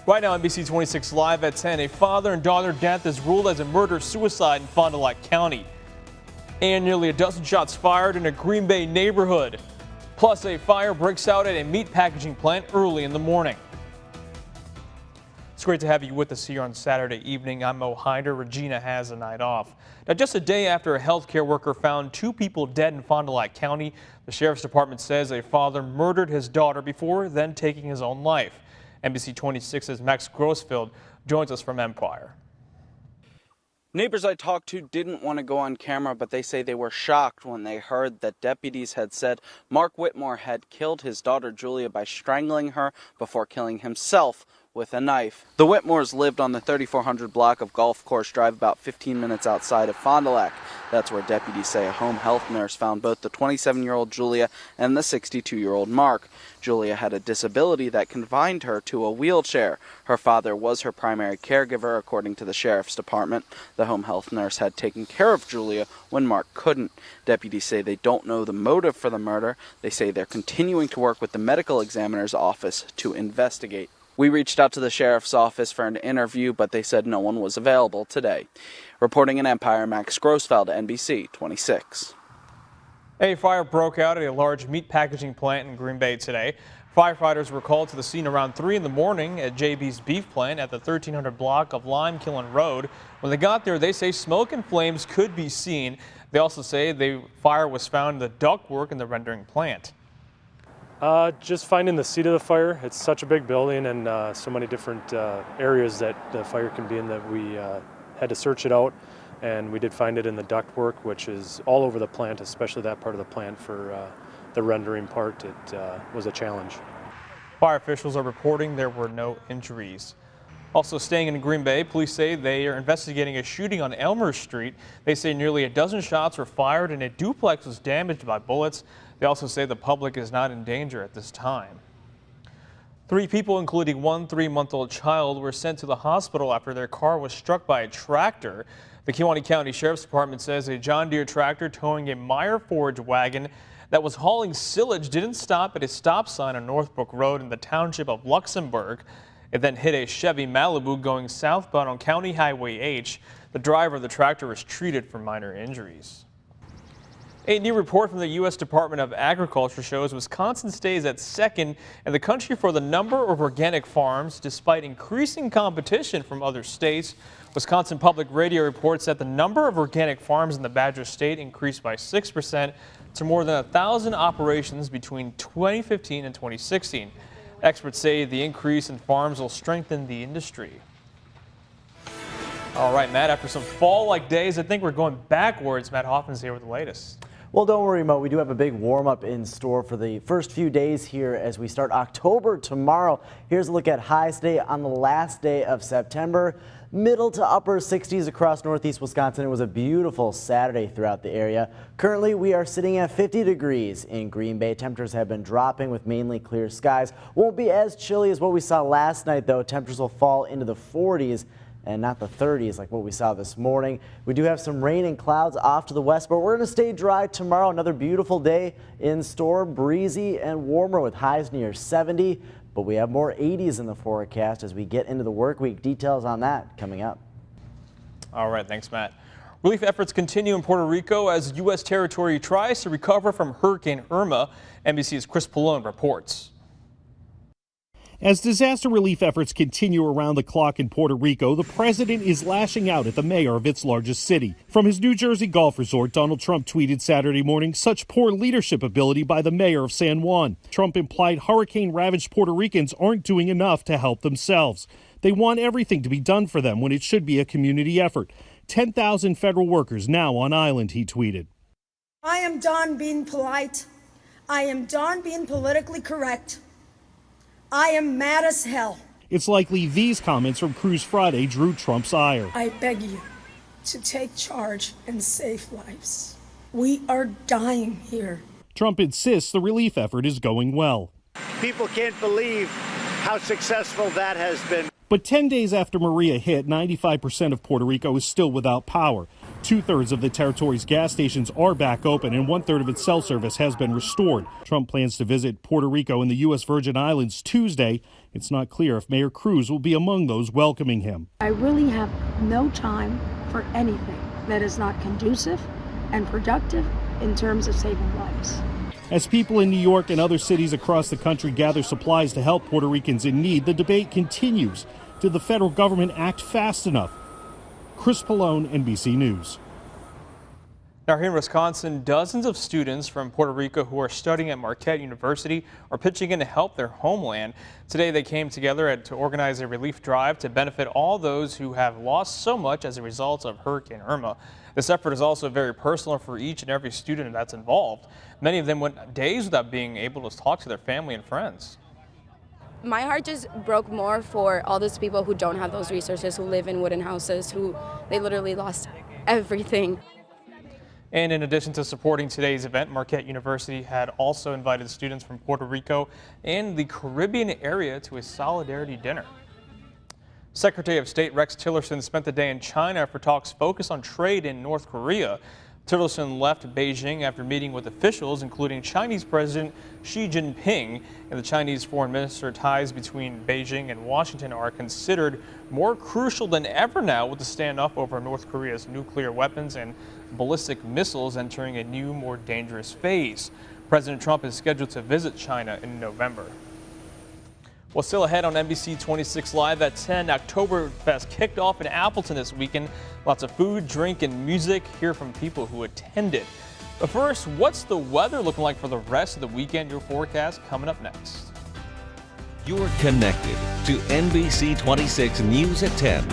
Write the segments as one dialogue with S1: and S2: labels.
S1: Right now, NBC 26 Live at 10. A father and daughter death is ruled as a murder-suicide in Fond du Lac County. And nearly a dozen shots fired in a Green Bay neighborhood. Plus, a fire breaks out at a meat packaging plant early in the morning. It's great to have you with us here on Saturday evening. I'm Mo Hyder. Regina has a night off. Now, just a day after a healthcare worker found 2 people dead in Fond du Lac County, the sheriff's department says a father murdered his daughter before then taking his own life. NBC 26's Max Grossfield joins us from Empire.
S2: Neighbors I talked to didn't want to go on camera, but they say they were shocked when they heard that deputies had said Mark Whitmore had killed his daughter Julia by strangling her before killing himself with a knife. The Whitmores lived on the 3400 block of Golf Course Drive, about 15 minutes outside of Fond du Lac. That's where deputies say a home health nurse found both the 27-year-old Julia and the 62-year-old Mark. Julia had a disability that confined her to a wheelchair. Her father was her primary caregiver, according to the sheriff's department. The home health nurse had taken care of Julia when Mark couldn't. Deputies say they don't know the motive for the murder. They say they're continuing to work with the medical examiner's office to investigate. We reached out to the sheriff's office for an interview, but they said no one was available today. Reporting in Empire, Max Grossfeld, NBC 26.
S1: A fire broke out at a large meat packaging plant in Green Bay today. Firefighters were called to the scene around 3 in the morning at JB's beef plant at the 1300 block of Limekillen Road. When they got there, they say smoke and flames could be seen. They also say the fire was found in the ductwork in the rendering plant.
S3: Just finding the seat of the fire. It's such a big building and so many different areas that the fire can be in that we had to search it out, and we did find it in the ductwork, which is all over the plant, especially that part of the plant. For the rendering part, it was a challenge.
S1: Fire officials are reporting there were no injuries. Also staying in Green Bay, police say they are investigating a shooting on Elmer Street. They say nearly a dozen shots were fired and a duplex was damaged by bullets. They also say the public is not in danger at this time. 3 people, including one 3-month-old child, were sent to the hospital after their car was struck by a tractor. The Kewaunee County Sheriff's Department says a John Deere tractor towing a Meyer Forge wagon that was hauling silage didn't stop at a stop sign on Northbrook Road in the township of Luxembourg. It then hit a Chevy Malibu going southbound on County Highway H. The driver of the tractor was treated for minor injuries. A new report from the U.S. Department of Agriculture shows Wisconsin stays at second in the country for the number of organic farms, despite increasing competition from other states. Wisconsin Public Radio reports that the number of organic farms in the Badger State increased by 6% to more than 1,000 operations between 2015 and 2016. Experts say the increase in farms will strengthen the industry. All right, Matt, after some fall-like days, I think we're going backwards. Matt Hoffman's here with the latest.
S4: Well, don't worry, Mo. We do have a big warm-up in store for the first few days here as we start October tomorrow. Here's a look at highs today on the last day of September. Middle to upper 60s across northeast Wisconsin. It was a beautiful Saturday throughout the area. Currently, we are sitting at 50 degrees in Green Bay. Temperatures have been dropping with mainly clear skies. Won't be as chilly as what we saw last night, though. Temperatures will fall into the 40s. And not the 30s like what we saw this morning. We do have some rain and clouds off to the west, but we're going to stay dry tomorrow. Another beautiful day in store, breezy and warmer with highs near 70. But we have more 80s in the forecast as we get into the work week. Details on that coming up.
S1: All right, thanks, Matt. Relief efforts continue in Puerto Rico as U.S. territory tries to recover from Hurricane Irma. NBC's Chris Pallone reports.
S5: As disaster relief efforts continue around the clock in Puerto Rico, the president is lashing out at the mayor of its largest city. From his New Jersey golf resort, Donald Trump tweeted Saturday morning, "Such poor leadership ability by the mayor of San Juan." Trump implied hurricane-ravaged Puerto Ricans aren't doing enough to help themselves. They want everything to be done for them when it should be a community effort. 10,000 federal workers now on island, he tweeted.
S6: I am done being polite. I am done being politically correct. I am mad as hell.
S5: It's likely these comments from Cruz Friday drew Trump's ire.
S6: I beg you to take charge and save lives. We are dying here.
S5: Trump insists the relief effort is going well.
S7: People can't believe how successful that has been.
S5: But 10 days after Maria hit, 95% of Puerto Rico is still without power. 2/3 of the territory's gas stations are back open and 1/3 of its cell service has been restored. Trump plans to visit Puerto Rico and the U.S. Virgin Islands Tuesday. It's not clear if Mayor Cruz will be among those welcoming him.
S8: I really have no time for anything that is not conducive and productive in terms of saving lives.
S5: As people in New York and other cities across the country gather supplies to help Puerto Ricans in need, the debate continues. Did the federal government act fast enough? Chris Pallone, NBC News.
S1: Now here in Wisconsin, dozens of students from Puerto Rico who are studying at Marquette University are pitching in to help their homeland. Today they came together to organize a relief drive to benefit all those who have lost so much as a result of Hurricane Irma. This effort is also very personal for each and every student that's involved. Many of them went days without being able to talk to their family and friends.
S9: My heart just broke more for all those people who don't have those resources, who live in wooden houses, who they literally lost everything.
S1: And in addition to supporting today's event, Marquette University had also invited students from Puerto Rico and the Caribbean area to a solidarity dinner. Secretary of State Rex Tillerson spent the day in China for talks focused on trade in North Korea. Tillerson left Beijing after meeting with officials, including Chinese President Xi Jinping, and the Chinese foreign minister. Ties between Beijing and Washington are considered more crucial than ever now, with the standoff over North Korea's nuclear weapons and ballistic missiles entering a new, more dangerous phase. President Trump is scheduled to visit China in November. Well, still ahead on NBC 26 Live at 10, Oktoberfest kicked off in Appleton this weekend. Lots of food, drink, and music. Hear from people who attended. But first, what's the weather looking like for the rest of the weekend? Your forecast coming up next.
S10: You're connected to NBC 26 News at 10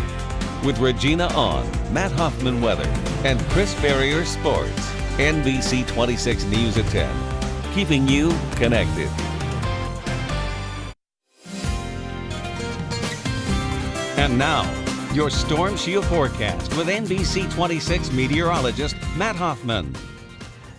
S10: with Regina On, Matt Hoffman Weather, and Chris Ferrier Sports. NBC 26 News at 10, keeping you connected. And now, your Storm Shield forecast with NBC 26 meteorologist Matt Hoffman.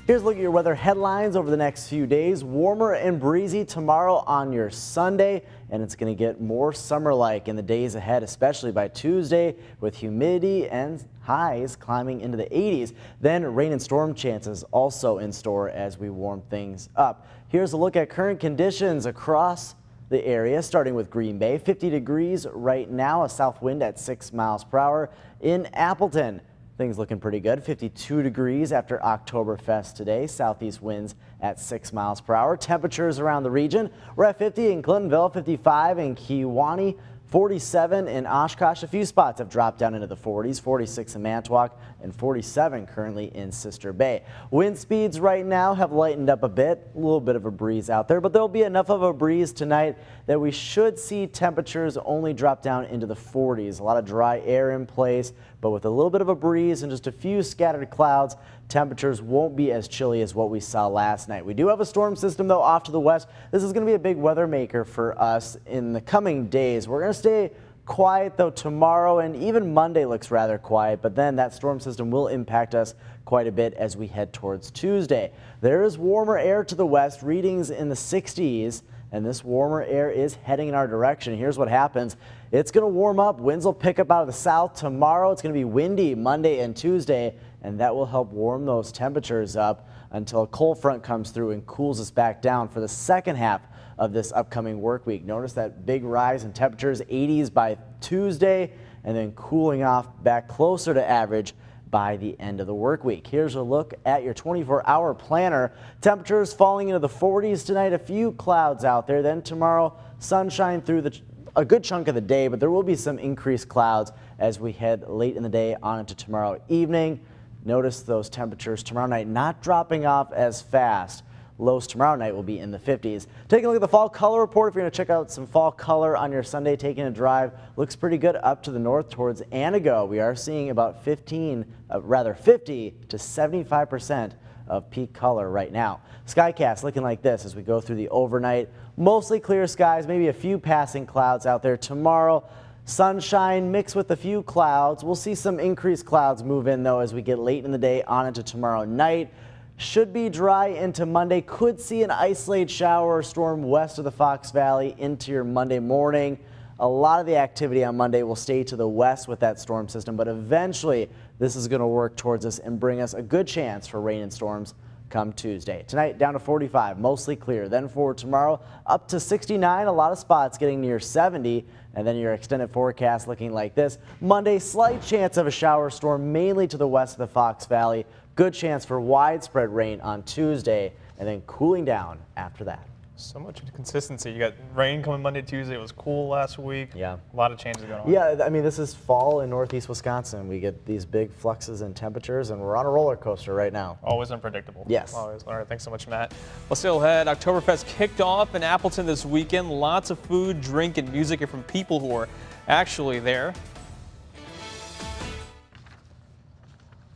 S4: Here's a look at your weather headlines over the next few days. Warmer and breezy tomorrow on your Sunday, and it's going to get more summer-like in the days ahead, especially by Tuesday, with humidity and highs climbing into the 80s. Then rain and storm chances also in store as we warm things up. Here's a look at current conditions across the area, starting with Green Bay. 50 degrees right now, a south wind at 6 miles per hour. In Appleton, things looking pretty good. 52 degrees after Oktoberfest today. Southeast winds at 6 miles per hour. Temperatures around the region, we're at 50 in Clintonville, 55 in Kewaunee, 47 in Oshkosh. A few spots have dropped down into the 40s, 46 in Manitowoc, and 47 currently in Sister Bay. Wind speeds right now have lightened up a bit, a little bit of a breeze out there, but there'll be enough of a breeze tonight that we should see temperatures only drop down into the 40s. A lot of dry air in place, but with a little bit of a breeze and just a few scattered clouds, temperatures won't be as chilly as what we saw last night. We do have a storm system, though, off to the west. This is going to be a big weather maker for us in the coming days. We're going to stay quiet, though, tomorrow, and even Monday looks rather quiet, but then that storm system will impact us quite a bit as we head towards Tuesday. There is warmer air to the west, readings in the 60s, and this warmer air is heading in our direction. Here's what happens. It's going to warm up. Winds will pick up out of the south tomorrow. It's going to be windy Monday and Tuesday, and that will help warm those temperatures up until a cold front comes through and cools us back down for the second half of this upcoming work week. Notice that big rise in temperatures, 80s by Tuesday, and then cooling off back closer to average by the end of the work week. Here's a look at your 24-hour planner. Temperatures falling into the 40s tonight, a few clouds out there. Then tomorrow, sunshine through a good chunk of the day, but there will be some increased clouds as we head late in the day on into tomorrow evening. Notice those temperatures tomorrow night not dropping off as fast. Lows tomorrow night will be in the 50s. Taking a look at the fall color report. If you're going to check out some fall color on your Sunday, taking a drive, looks pretty good up to the north towards Antigo. We are seeing about 50 to 75% of peak color right now. Skycast looking like this as we go through the overnight. Mostly clear skies, maybe a few passing clouds out there tomorrow. Sunshine mixed with a few clouds. We'll see some increased clouds move in, though, as we get late in the day on into tomorrow night. Should be dry into Monday. Could see an isolated shower or storm west of the Fox Valley into your Monday morning. A lot of the activity on Monday will stay to the west with that storm system, but eventually this is going to work towards us and bring us a good chance for rain and storms come Tuesday. Tonight down to 45, mostly clear. Then for tomorrow up to 69, a lot of spots getting near 70. And then your extended forecast looking like this. Monday, slight chance of a shower storm mainly to the west of the Fox Valley. Good chance for widespread rain on Tuesday and then cooling down after that.
S1: So much consistency. You got rain coming Monday, Tuesday. It was cool last week.
S4: Yeah.
S1: A lot of changes going on.
S4: Yeah, I mean, this is fall in northeast Wisconsin. We get these big fluxes in temperatures, and we're on a roller coaster right now.
S1: Always unpredictable.
S4: Yes.
S1: Always. All right, thanks so much, Matt. Let's still ahead. Oktoberfest kicked off in Appleton this weekend. Lots of food, drink, and music from people who are actually there.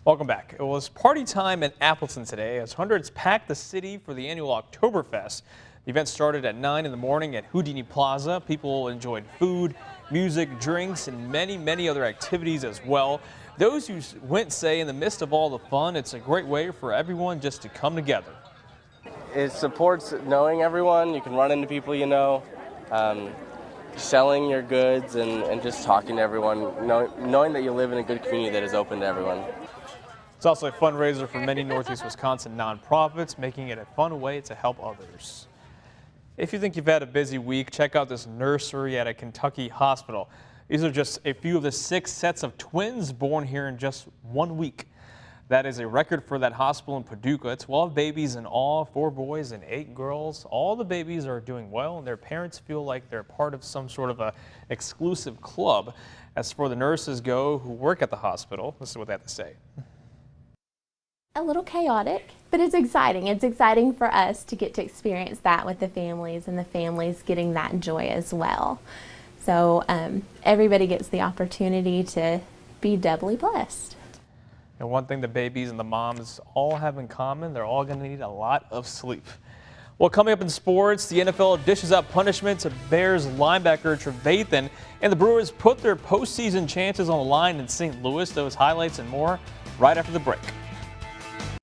S1: Welcome back. It was party time in Appleton today as hundreds packed the city for the annual Oktoberfest. The event started at 9 in the morning at Houdini Plaza. People enjoyed food, music, drinks, and many other activities as well. Those who went say in the midst of all the fun, it's a great way for everyone just to come together.
S11: It supports knowing everyone. You can run into people you know, selling your goods and just talking to everyone, knowing that you live in a good community that is open to everyone.
S1: It's also a fundraiser for many Northeast Wisconsin nonprofits, making it a fun way to help others. If you think you've had a busy week, check out this nursery at a Kentucky hospital. These are just a few of the 6 sets of twins born here in just 1 week. That is a record for that hospital in Paducah. 12 babies in all, 4 boys and 8 girls. All the babies are doing well, and their parents feel like they're part of some sort of a exclusive club. As for the nurses go who work at the hospital, this is what they have to say.
S12: A little chaotic, but it's exciting. It's exciting for us to get to experience that with the families and the families getting that joy as well. So everybody gets the opportunity to be doubly blessed.
S1: And one thing the babies and the moms all have in common, they're all going to need a lot of sleep. Well, coming up in sports, the NFL dishes out punishment to Bears linebacker Trevathan, and the Brewers put their postseason chances on the line in St. Louis. Those highlights and more right after the break.